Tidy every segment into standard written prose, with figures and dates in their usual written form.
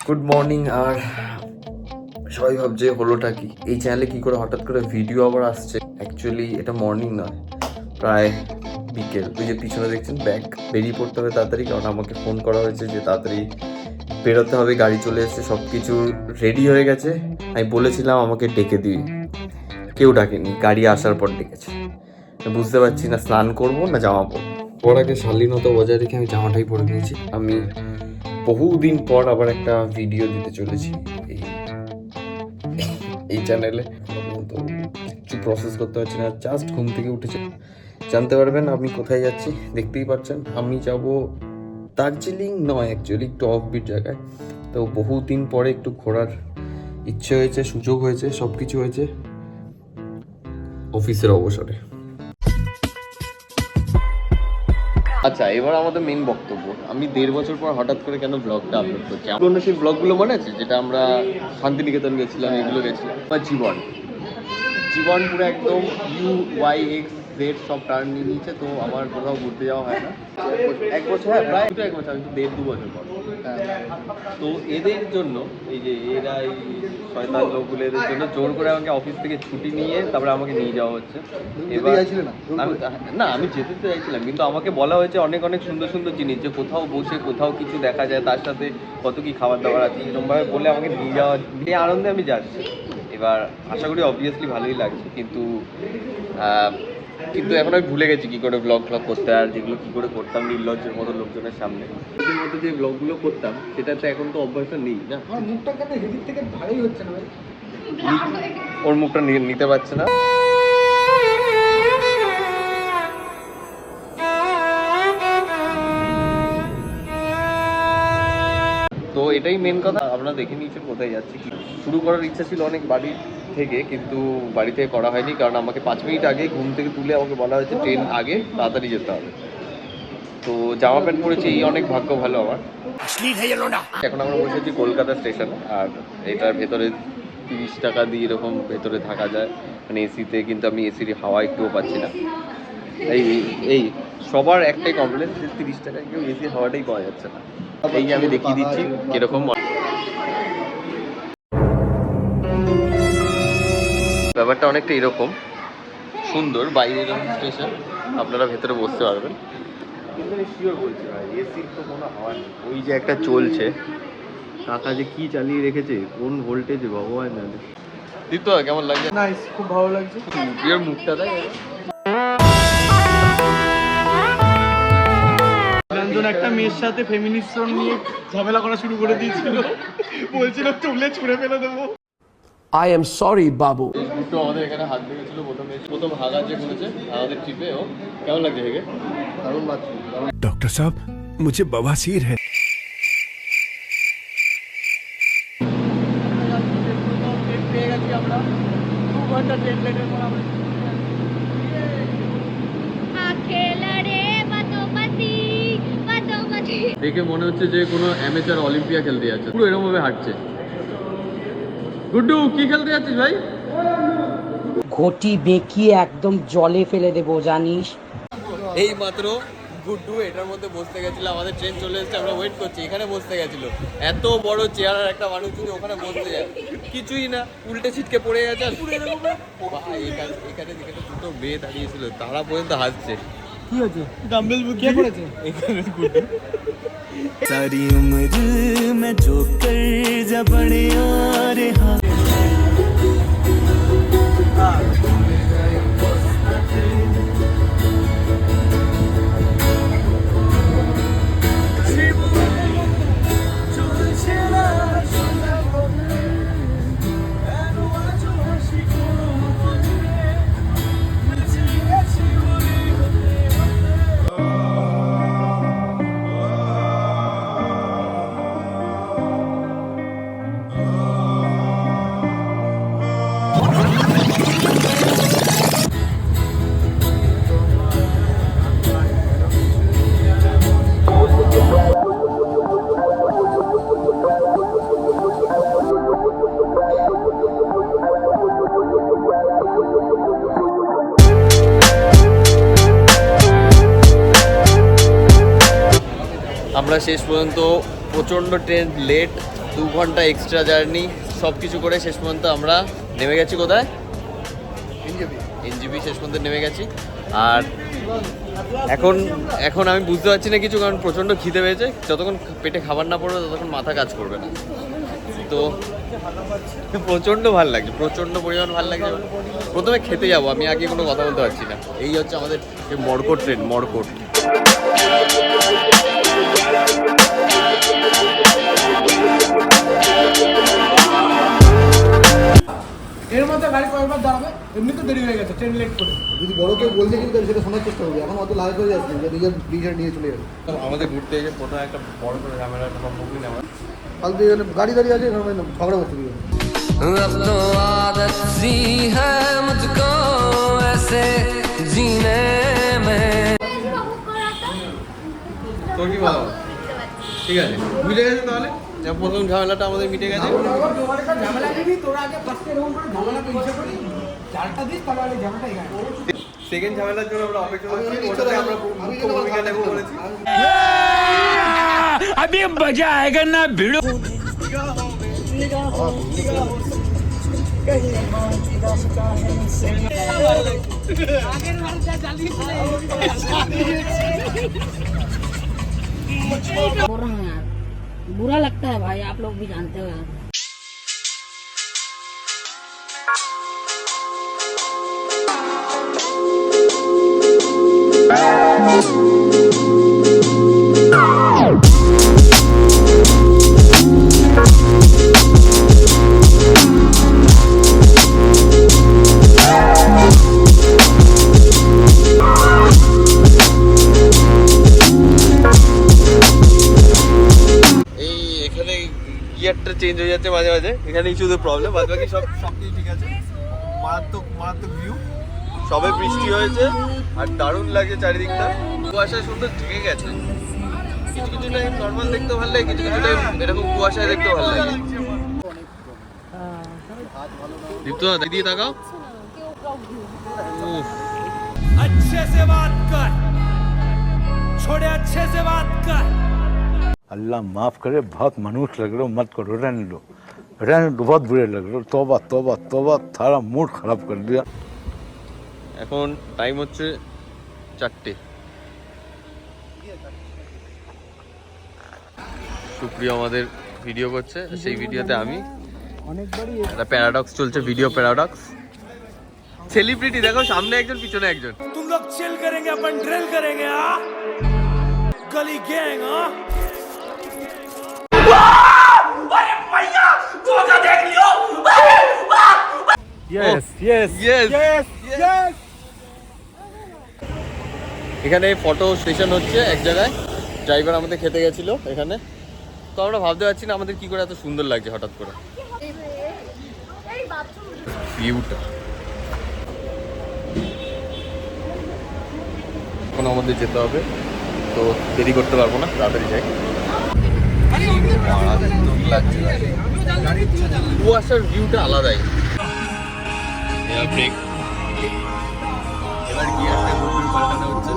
Good morning. আর সবাই ভাবছে হলোটা কি, এই চ্যানেলে কি করে হঠাৎ করে ভিডিও আবার আসছে। অ্যাকচুয়ালি এটা মর্নিং নয়, প্রায় বিকেল। ওই যে পিছনে দেখছেন ব্যাগ, বেরিয়ে পড়তে হবে তাড়াতাড়ি, কারণ আমাকে ফোন করা হয়েছে যে তাড়াতাড়ি বেরোতে হবে, গাড়ি চলে এসেছে, সব কিছু রেডি হয়ে গেছে। আমি বলেছিলাম আমাকে ডেকে দিবি, কেউ ডাকেনি, গাড়ি আসার পর ডেকেছে। বুঝতে পারছি না স্নান করবো না জামা পরবো। পর আগে শালীনতা বজায় রেখে আমি জামাটাই পরে নিয়েছি। আমি বহুদিন পর আবার একটা ভিডিও দিতে চলেছি এই চ্যানেলে। তো কিছু প্রসেস করতে পারছি না, জাস্ট ঘুম থেকে উঠেছি। জানতে পারবেন আমি কোথায় যাচ্ছি, দেখতেই পাচ্ছেন। আমি যাব দার্জিলিং নয়, অ্যাকচুয়ালি একটু অফবিট জায়গায়। তো বহুদিন পরে একটু ঘোরার ইচ্ছে হয়েছে, সুযোগ হয়েছে, সব কিছু হয়েছে অফিসের অবসরে। আচ্ছা, এবার আমাদের মেন বক্তব্য। আমি 1.5 বছর পর হঠাৎ করে কেন ব্লগটা আপলোড করছি? পুরোনো সেই ব্লগগুলো মনে আছে যেটা আমরা শান্তিনিকেতন গেছিলাম, এগুলো গেছিলাম। আমার জীবন পুরো একদম UYX Z সব টার্ন নিয়ে নিয়েছে। তো আমার কোথাও ঘুরতে যাওয়া হয় না 1 বছর, হ্যাঁ প্রায় 1 বছর, আমি তো 1.5-2 বছর পর। তো এদের জন্য, এই যে এরা এই শয়তান লোকগুলো, এদের জন্য জোর করে আমাকে অফিস থেকে ছুটি নিয়ে তারপরে আমাকে নিয়ে যাওয়া হচ্ছে। এবার না, আমি যেতে তো চাইছিলাম, কিন্তু আমাকে বলা হয়েছে অনেক অনেক সুন্দর সুন্দর জিনিস, যে কোথাও বসে কোথাও কিছু দেখা যায়, তার সাথে কত কি খাবার দাবার আছে, এরকমভাবে বলে আমাকে নিয়ে যাওয়া। এই আনন্দে আমি যাচ্ছি। এবার আশা করি অবভিয়াসলি ভালোই লাগছে, কিন্তু এখন আমি ভুলে গেছি কী করে ব্লগ করতে, আর যেগুলো কী করে করতাম নির্লজ্জের মতো লোকজনের সামনে। ওদের মধ্যে যে ব্লগগুলো করতাম সেটা তো এখন তো অভ্যাসটা নেই না। মুখটা কেন হেদিক থেকে ভালোই হচ্ছে না ভাই, ওর মুখটা নিতে পারছে না। তো এটাই মেন কথা। আপনারা দেখে নিয়েছেন কোথায় যাচ্ছি। কি শুরু করার ইচ্ছা ছিল অনেক বাড়ি থেকে, কিন্তু বাড়ি থেকে করা হয়নি, কারণ আমাকে 5 মিনিট আগে ঘুম থেকে তুলে আমাকে বলা হয়েছে ট্রেন আগে, তাড়াতাড়ি যেতে হবে। তো জামা প্যান্ট পরেছি, এই অনেক ভাগ্য ভালো আমার। এখন আমরা বসে আছি কলকাতা স্টেশনে, আর এটার ভেতরে 30 টাকা দিয়ে এরকম ভেতরে থাকা যায়, মানে এসিতে। কিন্তু আমি এসির হাওয়া একটুও পাচ্ছি না। এই সবার একটাই কমপ্লেন, যে 30 টাকায় কেউ এসির হাওয়াটাই পাওয়া যাচ্ছে না। এই যে আমি দেখিয়ে দিচ্ছি কিরকম ব্যাপারটা। অনেকটা এরকম সুন্দর বাইরে এরকম স্টেশন, আপনারা ভেতরে বসতে পারবেন। কিন্তু আমি শিওর বলছি ভাই, এসির তো কোনো হাওয়া নেই। ওই যে একটা চলছে, কাকা যে কি চালিয়ে রেখেছে, কোন ভোল্টেজে ভগবান জানে। দীপ্ত কেমন লাগছে? নাইস, খুব ভালো লাগছে। প্রিয়র মুখটা দেয়। রঞ্জন একটা মেয়ের সাথে ফেমিনিস্ট নিয়ে ঝামেলা করা শুরু করে দিয়েছিল, বলছিল তুলে ছুঁড়ে ফেলে দেবো। I am sorry, Babu. একটু আমাদের এখানে হাত লেগেছিল প্রথম হাগা যে করেছে আমাদের ট্রিপে। ও কেমন লাগছে হেগে? দারুণ লাগছে। डॉक्टर साहब, मुझे बवासीर है। পেয়ে গেছি আমরা 2 ঘন্টা ট্রেন লেটের পর আমরা দেখে মনে হচ্ছে যে কোনো অ্যামেচার অলিম্পিয়া খেলতে যাচ্ছে, পুরো এরকম ভাবে হাঁটছে। গুড্ডু কি খেলতে যাচ্ছিস ভাই? ঘটি বেঁকিয়ে একদম জলে ফেলে দেবো, জানিস? এই মাত্র গুড্ডু এটার মধ্যে বসতে গেছিল, আমাদের ট্রেন চলে এসেছে, আমরা ওয়েট করছি, এখানে বসতে গেছিল। এত বড় চেয়ার আর একটা মানুষ যদি ওখানে বসতে যায়, কিছুই না, উল্টে ছিটকে পড়ে গেছে। আর পুরো এরকম এখানে দুটো মেয়ে দাঁড়িয়েছিল, তারা পর্যন্ত হাসছে। কি হয়েছে? ডাম্বেল বুদ্ধি কে করেছে? এখানে গুড্ডু। सारी उम्र मैं जो कर जा बड़े और আমরা শেষ পর্যন্ত, প্রচণ্ড ট্রেন লেট, 2 ঘন্টা এক্সট্রা জার্নি সব কিছু করে শেষ পর্যন্ত আমরা নেমে গেছি কোথায়? এনজিপি শেষ পর্যন্ত নেমে গেছি। আর এখন আমি বুঝতে পারছি না কিছু, কারণ প্রচণ্ড খিদে পেয়েছে। যতক্ষণ পেটে খাবার না পড়বে ততক্ষণ মাথা কাজ করবে না। তো প্রচণ্ড ভালো লাগছে, প্রচণ্ড পরিমাণ ভালো লাগছে। প্রথমে খেতে যাবো, আমি আগে কোনো কথা বলতে পারছি না। এই হচ্ছে আমাদের মর্কট ট্রেন, মর্কট। এর মধ্যে গাড়ি কয়েকবার দাঁড়াবে, এমনি তো দেরি হয়ে গেছে, ট্রেন লেট করে। যদি বড় কেউ বলছে কিন্তু সেটা শোনার চেষ্টা করবি, এখন অত লাইভ হয়ে যাচ্ছে যে নিজের ব্রিজে নিয়ে চলে যাবে। আমাদের ঘুরতে এসে প্রথমে একটা বড় করে ঝামেলা সম্মুখীন নেওয়া। ফালতু এখানে গাড়ি দাঁড়িয়ে আছে, এখানে ঝগড়া করতে দিবে। अब तो आदत सी है मुझको ऐसे जीने में। তোর কি বলো? ঠিক আছে, মিটে গেছে তাহলে। প্রথম ঝামেলাটা আমাদের মিটে গেছে। ঝামেলা দিবি তোরা আগে ফার্স্টে এরকম করে ঝামেলা পেয়েছে করি, চারটা দিস তাহলে আগে ঝামেলাটা এখানে। সেকেন্ড ঝামেলার জন্য আমরা অপেক্ষা করছি, ওটাতে আমরা মুখ্য ভূমিকা নেব বলেছি। अभी मजा आएगा ना भिड़ो। बोल रहा हूँ यार, बुरा लगता है भाई, आप लोग भी जानते हो यार। গিয়ারটা চেঞ্জ হয়ে যাচ্ছে মাঝে মাঝে, এখানেই শুধু প্রবলেম। বাদ বাকি সব কিছু ঠিক আছে। মারাত্মক মারাত্মক ভিউ, সবে বৃষ্টি হয়েছে আর দারুণ লাগছে চারিদিকটা। কুয়াশায় সুন্দর ঢেকে গেছে। কিছু কিছু টাইম নর্মাল দেখতে ভালো লাগে, কিছু কিছু টাইম এরকম কুয়াশায় দেখতে ভালো লাগে। দীপ্ত দিদি তাকাও। উফ, अच्छे से बात कर, छोड़े अच्छे से बात कर। अल्लाह माफ़ करे, बहुत मनुष्य लग रहे हो, मत करो, रहने दो, बहुत बुरे लग रहे हो। तौबा तौबा तौबा, सारा मूड खराब कर दिया। এখন টাইম হচ্ছে 4টে। সুপ্রিয় আমাদের ভিডিও করছে, সেই ভিডিওতে আমি একটা প্যারাডক্স চলছে, ভিডিও প্যারাডক্স। সেলিব্রিটি দেখো, সামনে একজন পিছনে একজন। तुम लोग चिल करेंगे, अपन ड्रिल करेंगे। हाँ, गली गैंग। हाँ, यस यस Yes! এখানে ফটো সেশন হচ্ছে এক জায়গায়। ড্রাইভার আমাদের খেতে গেছিল এখানে, তো আমরা ভাবতে পারছি না আমাদের কি করে এত সুন্দর লাগছে হঠাৎ করে ভিউটা। এখন আমাদের যেতে হবে, তো দেরি করতে পারবো না, তাড়াতাড়ি যাই। মারাত্মক লাগছে ভাই। কুয়াশার ভিউটা আলাদাই। ব্রেক, এবার গিয়ারটা ঘুরঘুর পাল্টানো হচ্ছে।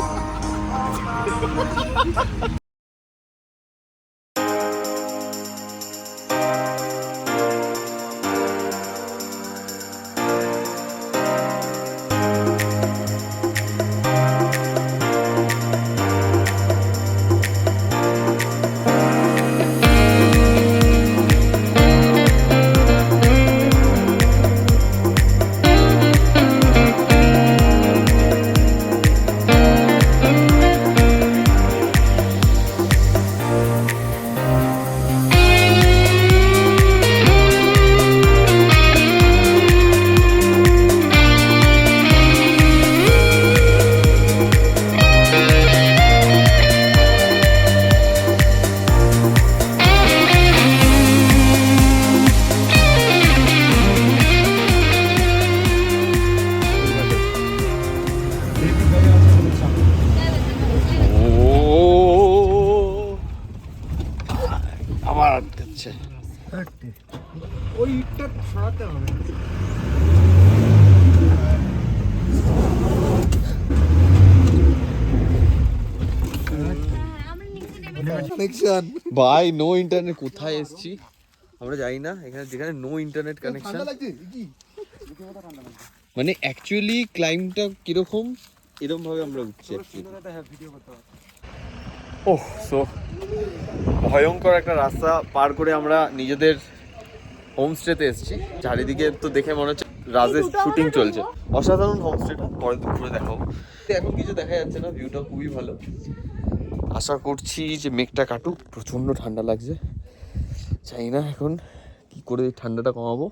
আবার আটকাচ্ছে। ওই ইটটা সরাতে হবে। কানেকশন ভাই নো ইন্টারনেট, কোথায় এসছি আমরা যাই না এখানে, যেখানে নো ইন্টারনেট কানেকশন। ঠান্ডা লাগছে কি? মানে অ্যাকচুয়ালি ক্লাইম্বটা কিরকম, এরকম ভাবে আমরা উঠছি। ওহ, সো ভয়ঙ্কর একটা রাস্তা পার করে আমরা নিজেদের হোমস্টেতে এসেছি। চারিদিকে তো দেখে মনে হচ্ছে রাজের শুটিং চলছে। অসাধারণ হোমস্টেটা, পরে দুপুরে দেখাবো। এখন কিছু দেখা যাচ্ছে না, ভিউটা খুবই ভালো। আশা করছি যে মেঘটা কাটুক, প্রচণ্ড ঠান্ডা লাগছে। চাই না এখন কি করে ঠান্ডাটা কমাবো।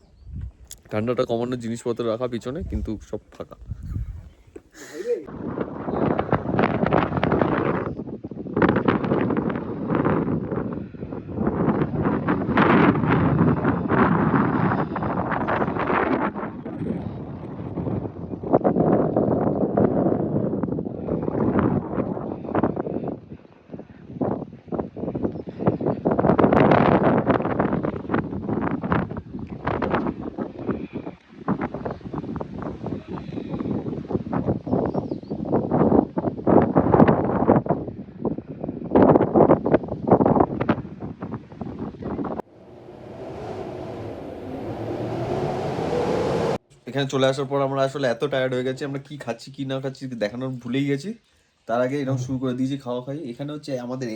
ঠান্ডাটা কমানোর জিনিসপত্র রাখা পিছনে, কিন্তু সব ফাঁকা। এখানে চলে আসার পর আমরা আসলে এত টায়ার্ড হয়ে গেছি, আমরা কি খাচ্ছি কি না খাচ্ছি দেখানোর ভুলেই গেছি। তার আগে এরকম শুরু করে দিয়েছি খাওয়া খাই। এখানে হচ্ছে আমাদের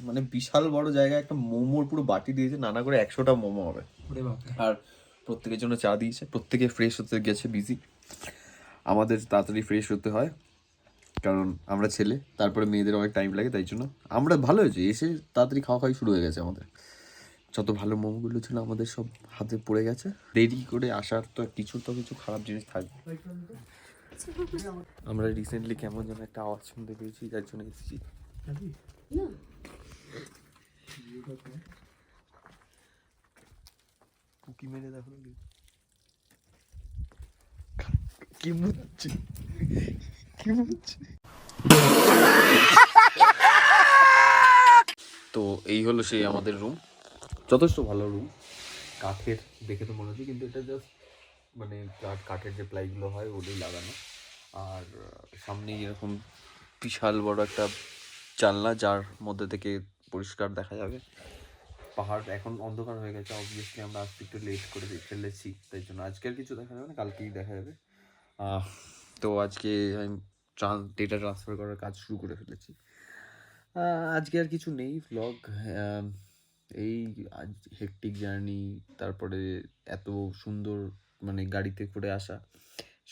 মানে বিশাল বড় জায়গায় একটা মোমোর পুরো বাটি দিয়েছে, নানা করে 100টা মোমো হবে। আর প্রত্যেকের জন্য চা দিয়েছে, প্রত্যেকে ফ্রেশ হতে গেছে, বিজি। আমাদের তাড়াতাড়ি ফ্রেশ হতে হয়, কারণ আমরা ছেলে, তারপরে মেয়েদের অনেক টাইম লাগে, তাই জন্য আমরা ভালো হয়েছে এসে তাড়াতাড়ি খাওয়া খাওয়াই শুরু হয়ে গেছে আমাদের। যত ভালো মোমোগুলো ছিল আমাদের সব হাতে পড়ে গেছে। দেরি করে আসার তো কিছু খারাপ জিনিস থাকবে। আমরা রিসেন্টলি কেমন যেন একটা আওয়াজ শুনতে পেয়েছি, যার জন্য এসেছি। কুকি মেরে দেখো কি মুচ্ছে, কি মুচ্ছে। তো এই হলো সেই আমাদের রুম, যথেষ্ট ভালো রুম। কাঠের দেখে তো মনে হচ্ছে, কিন্তু এটা জাস্ট মানে কাঠের যে প্লাইগুলো হয় ওগুলোই লাগানো। আর সামনে এরকম বিশাল বড় একটা জানলা, যার মধ্যে থেকে পরিষ্কার দেখা যাবে পাহাড়। এখন অন্ধকার হয়ে গেছে, অবভিয়াসলি আমরা আজকে একটু লেট করে ফেলেছি, তাই জন্য আজকে আর কিছু দেখা যাবে না, কালকেই দেখা যাবে। তো আজকে আমি ডেটা ট্রান্সফার করার কাজ শুরু করে ফেলেছি। আজকে আর কিছু নেই ভ্লগ। এই আজ হেকটিক জার্নি, তারপরে এত সুন্দর মানে গাড়িতে করে আসা,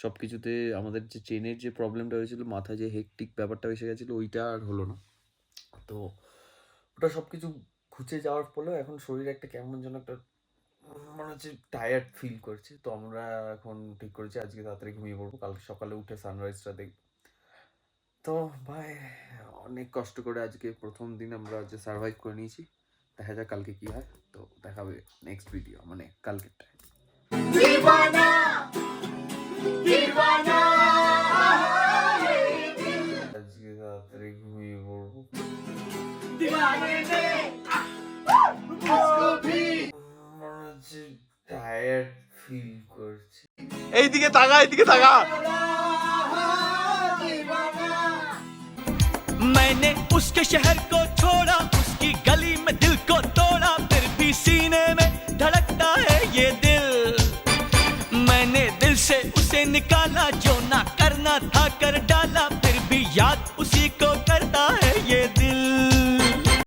সব কিছুতে আমাদের যে ট্রেনের যে প্রবলেমটা হয়েছিল, মাথায় যে হেকটিক ব্যাপারটা এসে গেছিলো, ওইটা আর হলো না। তো ওটা সব কিছু ঘুচে যাওয়ার ফলেও এখন শরীরে একটা কেমন যেন একটা মনে হচ্ছে টায়ার্ড ফিল করছে। তো আমরা এখন ঠিক করেছি আজকে তাড়াতাড়ি ঘুমিয়ে পড়বো, কালকে সকালে উঠে সানরাইজটা দেখব। তো ভাই অনেক কষ্ট করে আজকে প্রথম দিন আমরা যে সার্ভাইভ করে নিয়েছি, দেখা যাক কালকে কি হয়। তো দেখাবে নেক্সট ভিডিও, মানে কালকেরটায়। আজকে তাড়াতাড়ি ঘুমিয়ে পড়বো। মনে হচ্ছে টায়ার্ড ফিল করছে। এইদিকে তাকা, এইদিকে তাকা। मैंने उसके शहर को छोड़ा, उसकी गली में दिल को तोड़ा, फिर भी सीने में धड़कता है ये दिल। मैंने दिल से उसे निकाला, जो ना करना था कर डाला, फिर भी याद